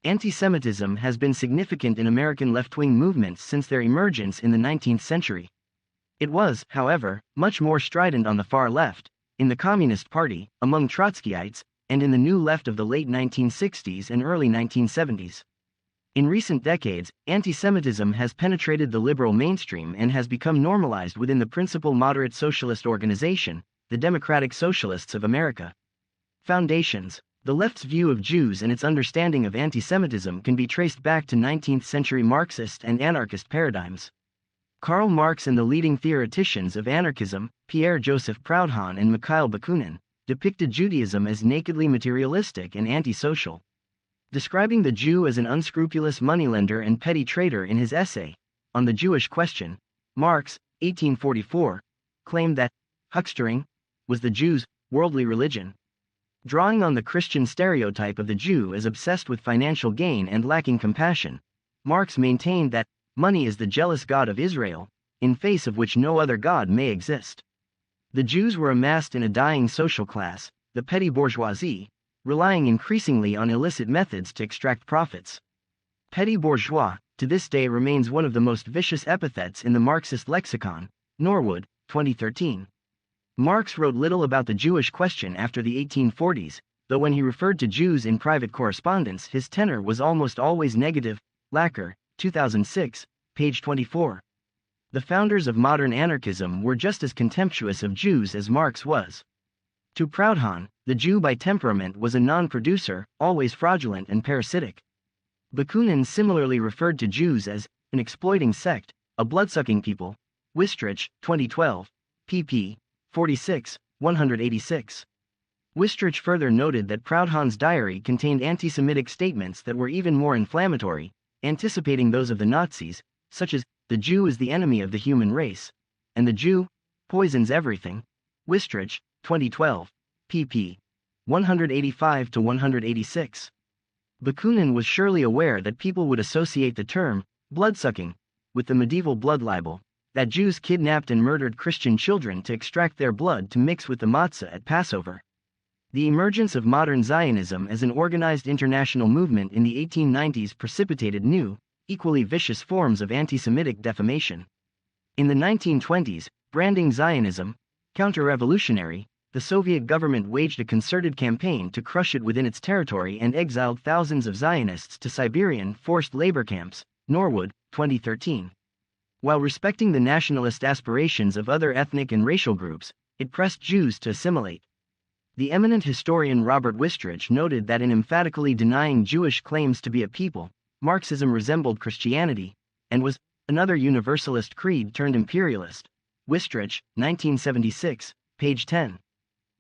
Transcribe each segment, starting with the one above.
Antisemitism has been significant in American left-wing movements since their emergence in the 19th century. It was, however, much more strident on the far left, in the Communist Party, among Trotskyites, and in the New Left of the late 1960s and early 1970s. In recent decades, antisemitism has penetrated the liberal mainstream and has become normalized within the principal moderate socialist organization, the Democratic Socialists of America. Foundations. The left's view of Jews and its understanding of antisemitism can be traced back to 19th-century Marxist and anarchist paradigms. Karl Marx and the leading theoreticians of anarchism, Pierre-Joseph Proudhon and Mikhail Bakunin, depicted Judaism as nakedly materialistic and antisocial. Describing the Jew as an unscrupulous moneylender and petty traitor in his essay, On the Jewish Question, Marx, 1844, claimed that huckstering was the Jews' worldly religion. Drawing on the Christian stereotype of the Jew as obsessed with financial gain and lacking compassion, Marx maintained that money is the jealous god of Israel, in face of which no other god may exist. The Jews were amassed in a dying social class, the petty bourgeoisie, relying increasingly on illicit methods to extract profits. Petty bourgeois, to this day, remains one of the most vicious epithets in the Marxist lexicon. Norwood, 2013. Marx wrote little about the Jewish question after the 1840s, though when he referred to Jews in private correspondence his tenor was almost always negative. Lacker, 2006, page 24. The founders of modern anarchism were just as contemptuous of Jews as Marx was. To Proudhon, the Jew by temperament was a non-producer, always fraudulent and parasitic. Bakunin similarly referred to Jews as an exploiting sect, a bloodsucking people. Wistrich, 2012, pp. 46, 186. Wistrich further noted that Proudhon's diary contained antisemitic statements that were even more inflammatory, anticipating those of the Nazis, such as, "The Jew is the enemy of the human race," and "The Jew poisons everything." Wistrich, 2012, pp. 185 to 186. Bakunin was surely aware that people would associate the term bloodsucking with the medieval blood libel, that Jews kidnapped and murdered Christian children to extract their blood to mix with the matzah at Passover. The emergence of modern Zionism as an organized international movement in the 1890s precipitated new, equally vicious forms of anti-Semitic defamation. In the 1920s, branding Zionism counter-revolutionary, the Soviet government waged a concerted campaign to crush it within its territory and exiled thousands of Zionists to Siberian forced labor camps. Norwood, 2013. While respecting the nationalist aspirations of other ethnic and racial groups, it pressed Jews to assimilate. The eminent historian Robert Wistrich noted that in emphatically denying Jewish claims to be a people, Marxism resembled Christianity, and was another universalist creed turned imperialist. Wistrich, 1976, page 10.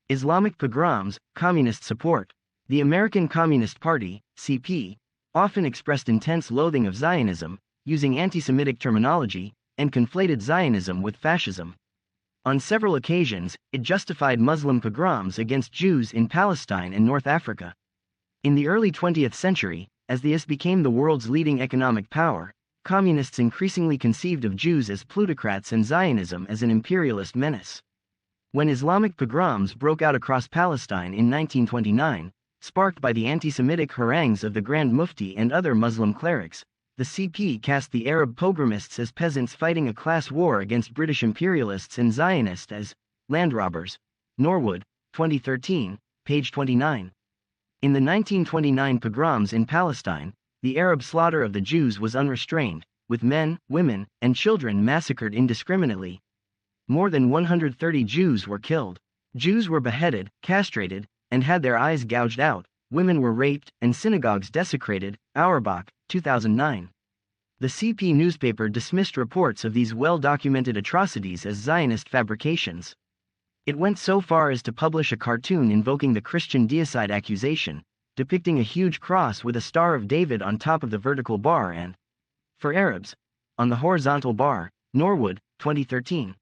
Islamic pogroms, communist support. The American Communist Party, CP, often expressed intense loathing of Zionism, using anti-Semitic terminology, and conflated Zionism with fascism. On several occasions, it justified Muslim pogroms against Jews in Palestine and North Africa. In the early 20th century, as the US became the world's leading economic power, communists increasingly conceived of Jews as plutocrats and Zionism as an imperialist menace. When Islamic pogroms broke out across Palestine in 1929, sparked by the anti-Semitic harangues of the Grand Mufti and other Muslim clerics, the CP cast the Arab pogromists as peasants fighting a class war against British imperialists and Zionists as land robbers. Norwood, 2013, page 29. In the 1929 pogroms in Palestine, the Arab slaughter of the Jews was unrestrained, with men, women, and children massacred indiscriminately. More than 130 Jews were killed. Jews were beheaded, castrated, and had their eyes gouged out. Women were raped, and synagogues desecrated. Auerbach, 2009. The CP newspaper dismissed reports of these well-documented atrocities as Zionist fabrications. It went so far as to publish a cartoon invoking the Christian deicide accusation, depicting a huge cross with a Star of David on top of the vertical bar and, for Arabs, on the horizontal bar. Norwood, 2013.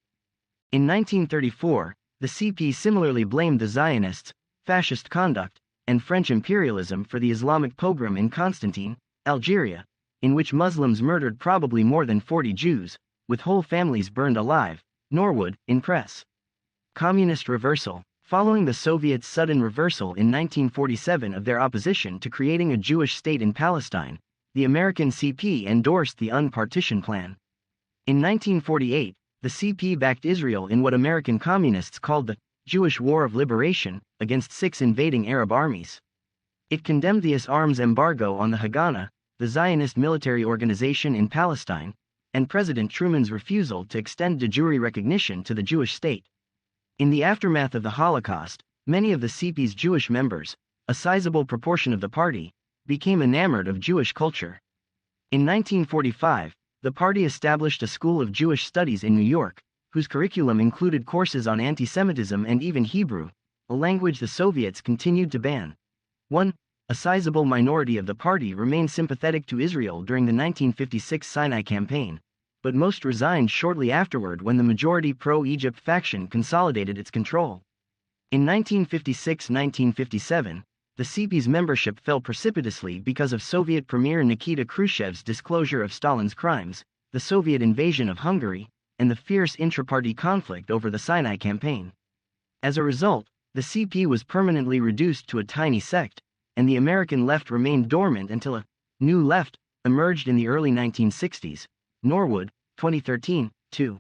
In 1934, the CP similarly blamed the Zionists' fascist conduct and French imperialism for the Islamic pogrom in Constantine, Algeria, in which Muslims murdered probably more than 40 Jews, with whole families burned alive. Norwood, in Press. Communist Reversal. Following the Soviets' sudden reversal in 1947 of their opposition to creating a Jewish state in Palestine, the American CP endorsed the Un-Partition Plan. In 1948, the CP backed Israel in what American communists called the Jewish War of Liberation against 6 invading Arab armies. It condemned the US arms embargo on the Haganah, the Zionist military organization in Palestine, and President Truman's refusal to extend de jure recognition to the Jewish state. In the aftermath of the Holocaust, many of the CP's Jewish members, a sizable proportion of the party, became enamored of Jewish culture. In 1945, the party established a School of Jewish Studies in New York, whose curriculum included courses on antisemitism and even Hebrew, a language the Soviets continued to ban. A sizable minority of the party remained sympathetic to Israel during the 1956 Sinai campaign, but most resigned shortly afterward when the majority pro-Egypt faction consolidated its control. In 1956-1957, the CP's membership fell precipitously because of Soviet Premier Nikita Khrushchev's disclosure of Stalin's crimes, the Soviet invasion of Hungary, and the fierce intra-party conflict over the Sinai campaign. As a result, the CP was permanently reduced to a tiny sect, and the American left remained dormant until a new left emerged in the early 1960s. Norwood, 2013, 2.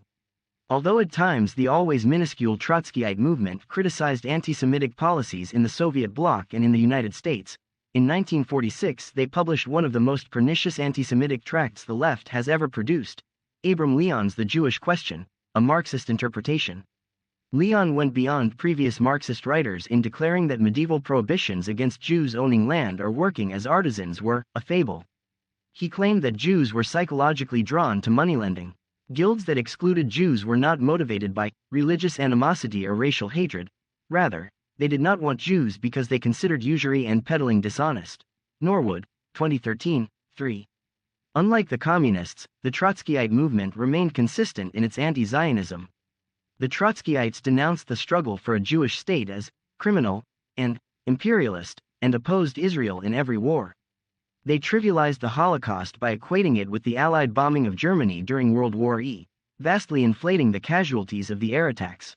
Although at times the always minuscule Trotskyite movement criticized anti-Semitic policies in the Soviet bloc and in the United States, in 1946 they published one of the most pernicious anti-Semitic tracts the left has ever produced, Abram Leon's The Jewish Question, a Marxist interpretation. Leon went beyond previous Marxist writers in declaring that medieval prohibitions against Jews owning land or working as artisans were a fable. He claimed that Jews were psychologically drawn to moneylending. Guilds that excluded Jews were not motivated by religious animosity or racial hatred. Rather, they did not want Jews because they considered usury and peddling dishonest. Norwood, 2013, 3. Unlike the communists, the Trotskyite movement remained consistent in its anti-Zionism. The Trotskyites denounced the struggle for a Jewish state as criminal and imperialist, and opposed Israel in every war. They trivialized the Holocaust by equating it with the Allied bombing of Germany during World War I, vastly inflating the casualties of the air attacks.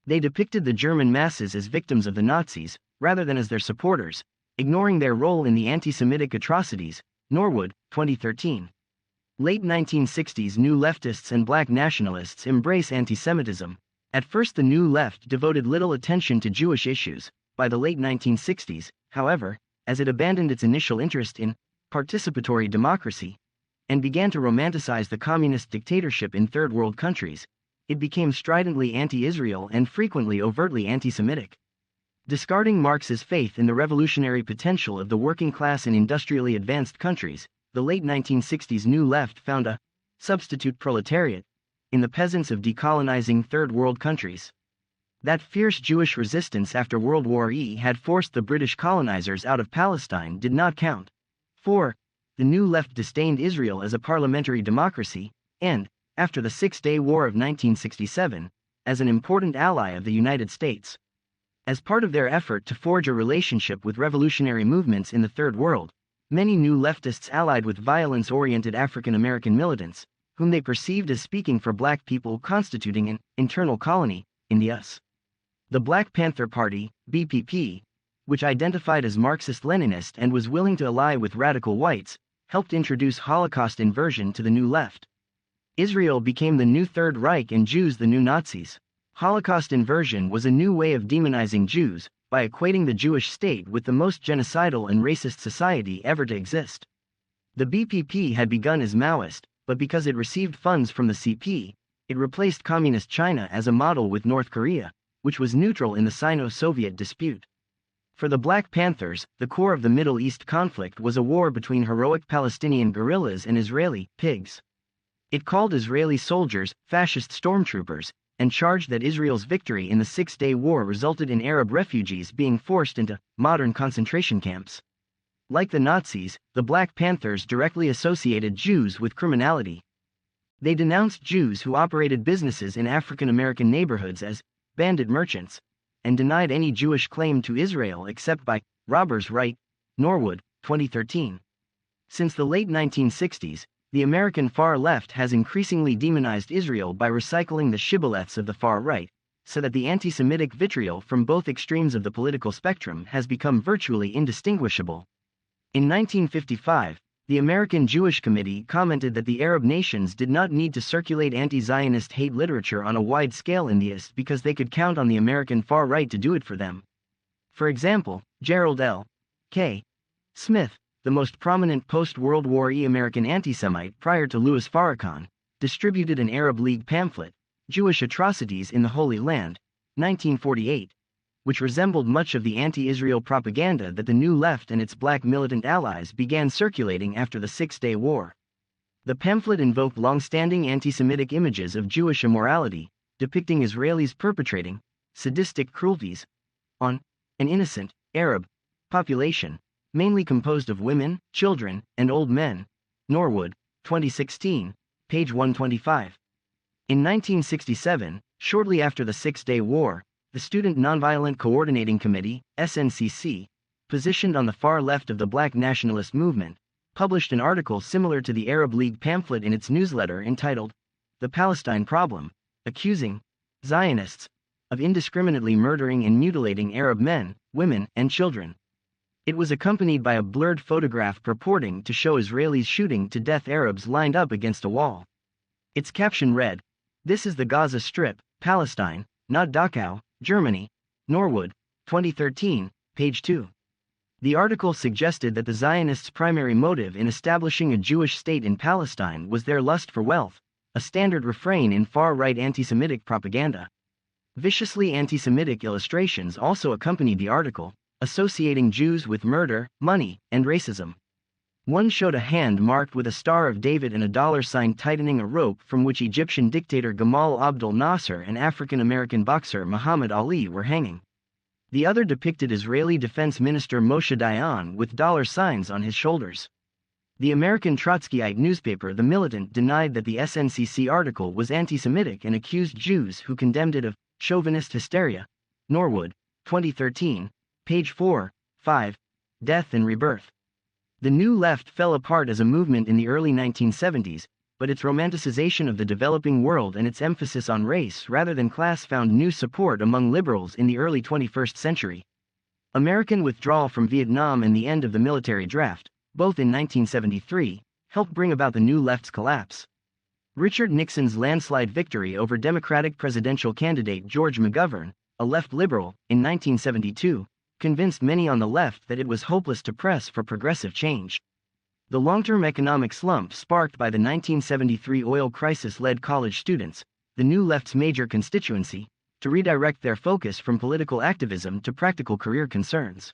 They depicted the German masses as victims of the Nazis, rather than as their supporters, ignoring their role in the anti-Semitic atrocities. Norwood, 2013. Late 1960s New Leftists and Black nationalists embrace antisemitism. At first the New Left devoted little attention to Jewish issues. By the late 1960s, however, as it abandoned its initial interest in participatory democracy and began to romanticize the communist dictatorship in third world countries, it became stridently anti-Israel and frequently overtly anti-Semitic. Discarding Marx's faith in the revolutionary potential of the working class in industrially advanced countries, the late 1960s New Left found a substitute proletariat in the peasants of decolonizing third world countries. That fierce Jewish resistance after World War I had forced the British colonizers out of Palestine did not count. 4. The New Left disdained Israel as a parliamentary democracy, and, after the Six-Day War of 1967, as an important ally of the United States. As part of their effort to forge a relationship with revolutionary movements in the Third World, many New Leftists allied with violence-oriented African American militants, whom they perceived as speaking for black people constituting an internal colony in the U.S. The Black Panther Party, BPP, which identified as Marxist-Leninist and was willing to ally with radical whites, helped introduce Holocaust inversion to the New Left. Israel became the new Third Reich and Jews the new Nazis. Holocaust inversion was a new way of demonizing Jews, by equating the Jewish state with the most genocidal and racist society ever to exist. The BPP had begun as Maoist, but because it received funds from the CP, it replaced Communist China as a model with North Korea, which was neutral in the Sino-Soviet dispute. For the Black Panthers, the core of the Middle East conflict was a war between heroic Palestinian guerrillas and Israeli pigs. It called Israeli soldiers fascist stormtroopers, and charged that Israel's victory in the Six-Day War resulted in Arab refugees being forced into modern concentration camps. Like the Nazis, the Black Panthers directly associated Jews with criminality. They denounced Jews who operated businesses in African American neighborhoods as bandit merchants, and denied any Jewish claim to Israel except by robbers' right. Norwood, 2013. Since the late 1960s, the American far left has increasingly demonized Israel by recycling the shibboleths of the far right, so that the anti-Semitic vitriol from both extremes of the political spectrum has become virtually indistinguishable. In 1955, the American Jewish Committee commented that the Arab nations did not need to circulate anti-Zionist hate literature on a wide scale in the East because they could count on the American far right to do it for them. For example, Gerald L. K. Smith, the most prominent post-World War I American anti-Semite prior to Louis Farrakhan, distributed an Arab League pamphlet, Jewish Atrocities in the Holy Land, 1948, which resembled much of the anti-Israel propaganda that the New Left and its black militant allies began circulating after the Six-Day War. The pamphlet invoked long-standing anti-Semitic images of Jewish immorality, depicting Israelis perpetrating sadistic cruelties on an innocent Arab population, mainly composed of women, children, and old men. Norwood, 2016, page 125. In 1967, shortly after the Six-Day War, the Student Nonviolent Coordinating Committee, SNCC, positioned on the far left of the Black nationalist movement, published an article similar to the Arab League pamphlet in its newsletter entitled, The Palestine Problem, accusing Zionists of indiscriminately murdering and mutilating Arab men, women, and children. It was accompanied by a blurred photograph purporting to show Israelis shooting to death Arabs lined up against a wall. Its caption read, "This is the Gaza Strip, Palestine, not Dachau, Germany." Norwood, 2013, page 2. The article suggested that the Zionists' primary motive in establishing a Jewish state in Palestine was their lust for wealth, a standard refrain in far-right anti-Semitic propaganda. Viciously anti-Semitic illustrations also accompanied the article, associating Jews with murder, money, and racism. One showed a hand marked with a Star of David and a dollar sign tightening a rope from which Egyptian dictator Gamal Abdel Nasser and African-American boxer Muhammad Ali were hanging. The other depicted Israeli Defense Minister Moshe Dayan with dollar signs on his shoulders. The American Trotskyite newspaper The Militant denied that the SNCC article was anti-Semitic and accused Jews who condemned it of chauvinist hysteria. Norwood, 2013, page 4, 5, Death and Rebirth. The New Left fell apart as a movement in the early 1970s, but its romanticization of the developing world and its emphasis on race rather than class found new support among liberals in the early 21st century. American withdrawal from Vietnam and the end of the military draft, both in 1973, helped bring about the New Left's collapse. Richard Nixon's landslide victory over Democratic presidential candidate George McGovern, a left liberal, in 1972, convinced many on the left that it was hopeless to press for progressive change. The long-term economic slump sparked by the 1973 oil crisis led college students, the New Left's major constituency, to redirect their focus from political activism to practical career concerns.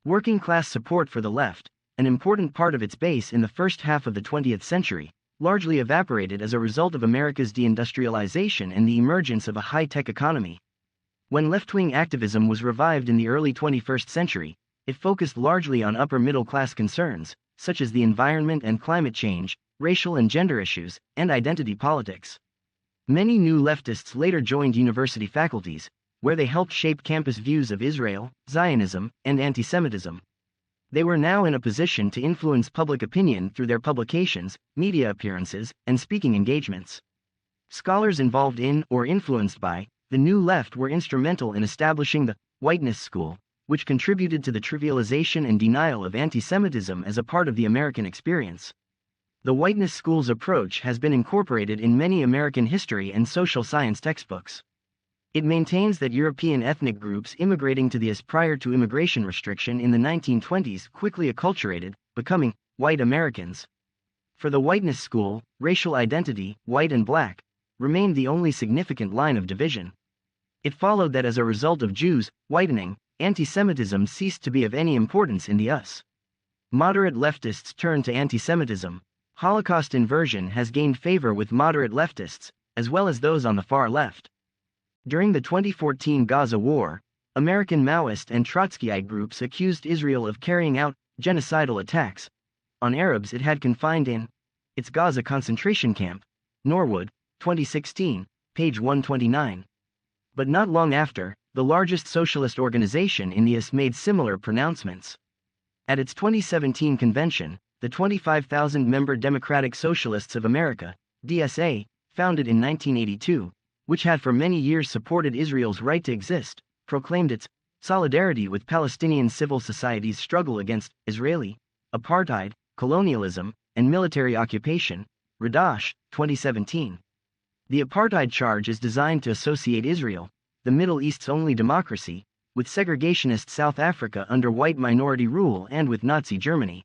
Working-class support for the left, an important part of its base in the first half of the 20th century, largely evaporated as a result of America's deindustrialization and the emergence of a high-tech economy. When left-wing activism was revived in the early 21st century, it focused largely on upper-middle-class concerns, such as the environment and climate change, racial and gender issues, and identity politics. Many new leftists later joined university faculties, where they helped shape campus views of Israel, Zionism, and antisemitism. They were now in a position to influence public opinion through their publications, media appearances, and speaking engagements. Scholars involved in or influenced by the New Left were instrumental in establishing the whiteness school, which contributed to the trivialization and denial of antisemitism as a part of the American experience. The whiteness school's approach has been incorporated in many American history and social science textbooks. It maintains that European ethnic groups immigrating to the U.S. prior to immigration restriction in the 1920s quickly acculturated, becoming white Americans. For the whiteness school, racial identity, white and black, remained the only significant line of division. It followed that as a result of Jews' whitening, antisemitism ceased to be of any importance in the U.S. Moderate leftists turned to antisemitism. Holocaust inversion has gained favor with moderate leftists, as well as those on the far left. During the 2014 Gaza War, American Maoist and Trotskyite groups accused Israel of carrying out genocidal attacks on Arabs it had confined in its Gaza concentration camp. Norwood, 2016, page 129. But not long after, the largest socialist organization in the U.S. made similar pronouncements. At its 2017 convention, the 25,000-member Democratic Socialists of America, DSA, founded in 1982, which had for many years supported Israel's right to exist, proclaimed its solidarity with Palestinian civil society's struggle against Israeli apartheid, colonialism, and military occupation. Radash, 2017. The apartheid charge is designed to associate Israel, the Middle East's only democracy, with segregationist South Africa under white minority rule and with Nazi Germany.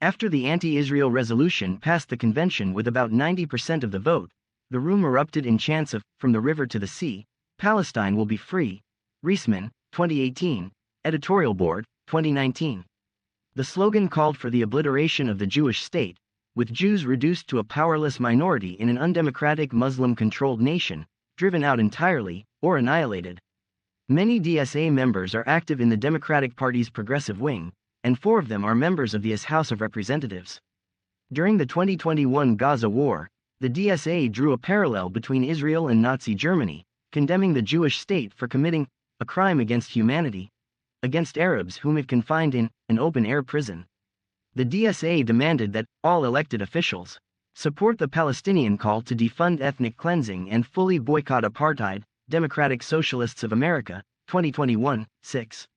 After the anti-Israel resolution passed the convention with about 90% of the vote, the room erupted in chants of, "From the river to the sea, Palestine will be free." Reisman, 2018, Editorial Board, 2019. The slogan called for the obliteration of the Jewish state, with Jews reduced to a powerless minority in an undemocratic Muslim-controlled nation, driven out entirely, or annihilated. Many DSA members are active in the Democratic Party's progressive wing, and 4 of them are members of the US House of Representatives. During the 2021 Gaza war, the DSA drew a parallel between Israel and Nazi Germany, condemning the Jewish state for committing a crime against humanity against Arabs whom it confined in an open-air prison. The DSA demanded that all elected officials support the Palestinian call to defund ethnic cleansing and fully boycott apartheid. Democratic Socialists of America, 2021, 6.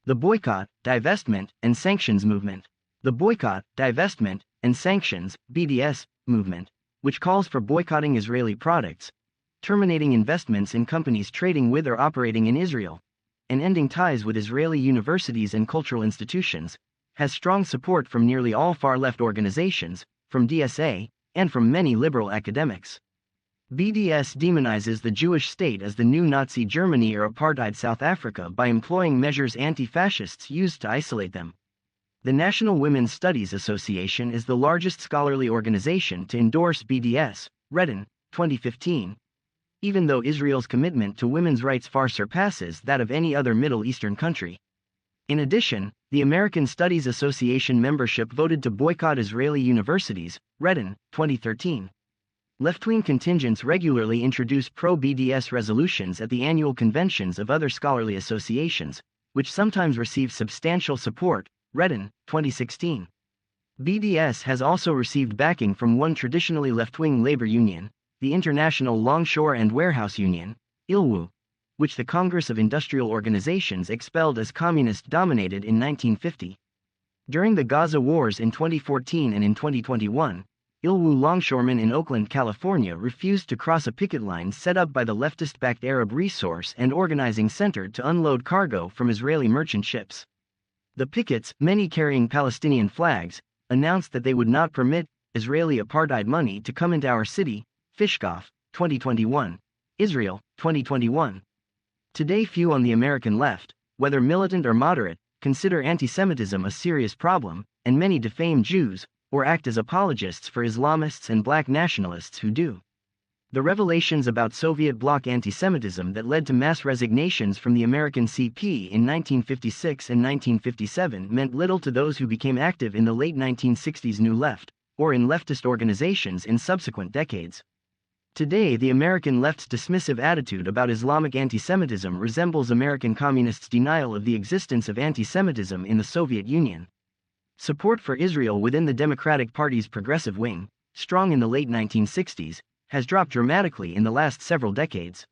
The Boycott, Divestment, and Sanctions Movement. The Boycott, Divestment, and Sanctions (BDS) movement, which calls for boycotting Israeli products, terminating investments in companies trading with or operating in Israel, and ending ties with Israeli universities and cultural institutions, has strong support from nearly all far-left organizations, from DSA, and from many liberal academics. BDS demonizes the Jewish state as the new Nazi Germany or apartheid South Africa by employing measures anti-fascists used to isolate them. The National Women's Studies Association is the largest scholarly organization to endorse BDS, Redden, 2015. Even though Israel's commitment to women's rights far surpasses that of any other Middle Eastern country. In addition, the American Studies Association membership voted to boycott Israeli universities, Redden, 2013. Left-wing contingents regularly introduce pro-BDS resolutions at the annual conventions of other scholarly associations, which sometimes receive substantial support, Redden, 2016. BDS has also received backing from one traditionally left-wing labor union, the International Longshore and Warehouse Union, ILWU, which the Congress of Industrial Organizations expelled as communist-dominated in 1950. During the Gaza Wars in 2014 and in 2021, ILWU longshoremen in Oakland, California refused to cross a picket line set up by the leftist-backed Arab Resource and Organizing Center to unload cargo from Israeli merchant ships. The pickets, many carrying Palestinian flags, announced that they would not permit Israeli apartheid money to come into our city. Fishkoff, 2021. Israel, 2021. Today few on the American left, whether militant or moderate, consider antisemitism a serious problem, and many defame Jews, or act as apologists for Islamists and black nationalists who do. The revelations about Soviet bloc antisemitism that led to mass resignations from the American CP in 1956 and 1957 meant little to those who became active in the late 1960s New Left, or in leftist organizations in subsequent decades. Today the American left's dismissive attitude about Islamic antisemitism resembles American communists' denial of the existence of antisemitism in the Soviet Union. Support for Israel within the Democratic Party's progressive wing, strong in the late 1960s, has dropped dramatically in the last several decades.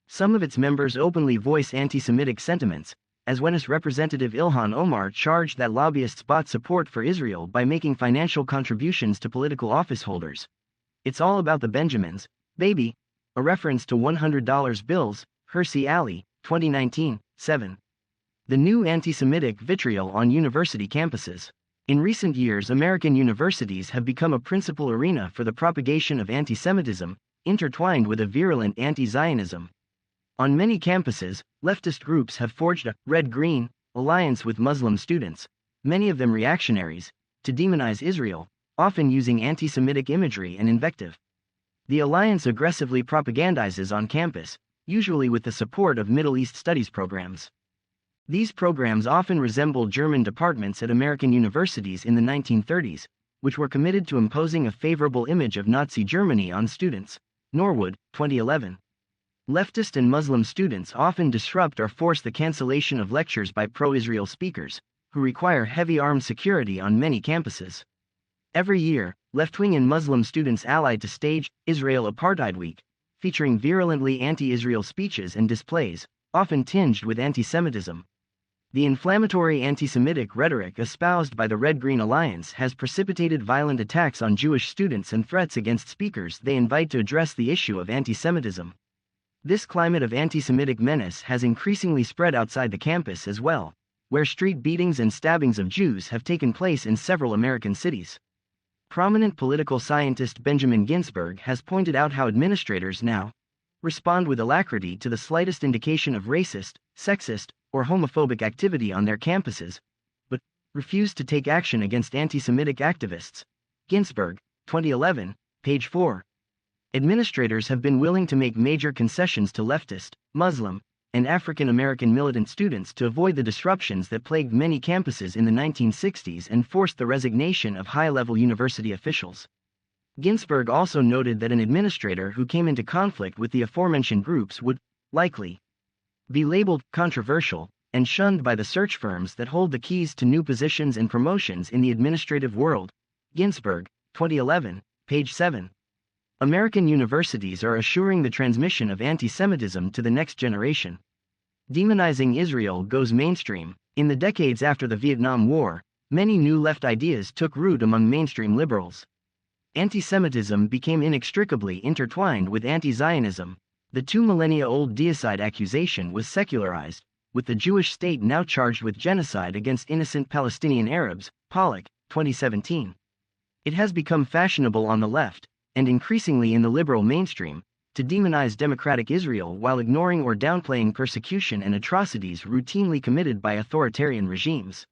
Some of its members openly voice anti-Semitic sentiments, as when its Representative Ilhan Omar charged that lobbyists bought support for Israel by making financial contributions to political office holders. It's all about the Benjamins, baby, a reference to $100 bills, Hersey Alley, 2019, 7. The new anti-Semitic vitriol on university campuses. In recent years, American universities have become a principal arena for the propagation of antisemitism, intertwined with a virulent anti-Zionism. On many campuses, leftist groups have forged a red-green alliance with Muslim students, many of them reactionaries, to demonize Israel, often using anti-Semitic imagery and invective. The alliance aggressively propagandizes on campus, usually with the support of Middle East studies programs. These programs often resemble German departments at American universities in the 1930s, which were committed to imposing a favorable image of Nazi Germany on students. Norwood, 2011. Leftist and Muslim students often disrupt or force the cancellation of lectures by pro-Israel speakers, who require heavy armed security on many campuses. Every year, left-wing and Muslim students allied to stage Israel Apartheid Week, featuring virulently anti-Israel speeches and displays, often tinged with antisemitism. The inflammatory anti-Semitic rhetoric espoused by the Red-Green Alliance has precipitated violent attacks on Jewish students and threats against speakers they invite to address the issue of antisemitism. This climate of anti-Semitic menace has increasingly spread outside the campus as well, where street beatings and stabbings of Jews have taken place in several American cities. Prominent political scientist Benjamin Ginsberg has pointed out how administrators now respond with alacrity to the slightest indication of racist, sexist, or homophobic activity on their campuses, but refuse to take action against anti-Semitic activists. Ginsberg, 2011, page 4. Administrators have been willing to make major concessions to leftist, Muslim, and African American militant students to avoid the disruptions that plagued many campuses in the 1960s and forced the resignation of high-level university officials. Ginsberg also noted that an administrator who came into conflict with the aforementioned groups would, likely, be labeled controversial and shunned by the search firms that hold the keys to new positions and promotions in the administrative world. Ginsberg, 2011, page 7. American universities are assuring the transmission of anti-Semitism to the next generation. Demonizing Israel goes mainstream. In the decades after the Vietnam War, many new left ideas took root among mainstream liberals. Anti-Semitism became inextricably intertwined with anti-Zionism. The 2 millennia-old deicide accusation was secularized, with the Jewish state now charged with genocide against innocent Palestinian Arabs. Pollock, 2017. It has become fashionable on the left, and increasingly in the liberal mainstream, to demonize democratic Israel while ignoring or downplaying persecution and atrocities routinely committed by authoritarian regimes.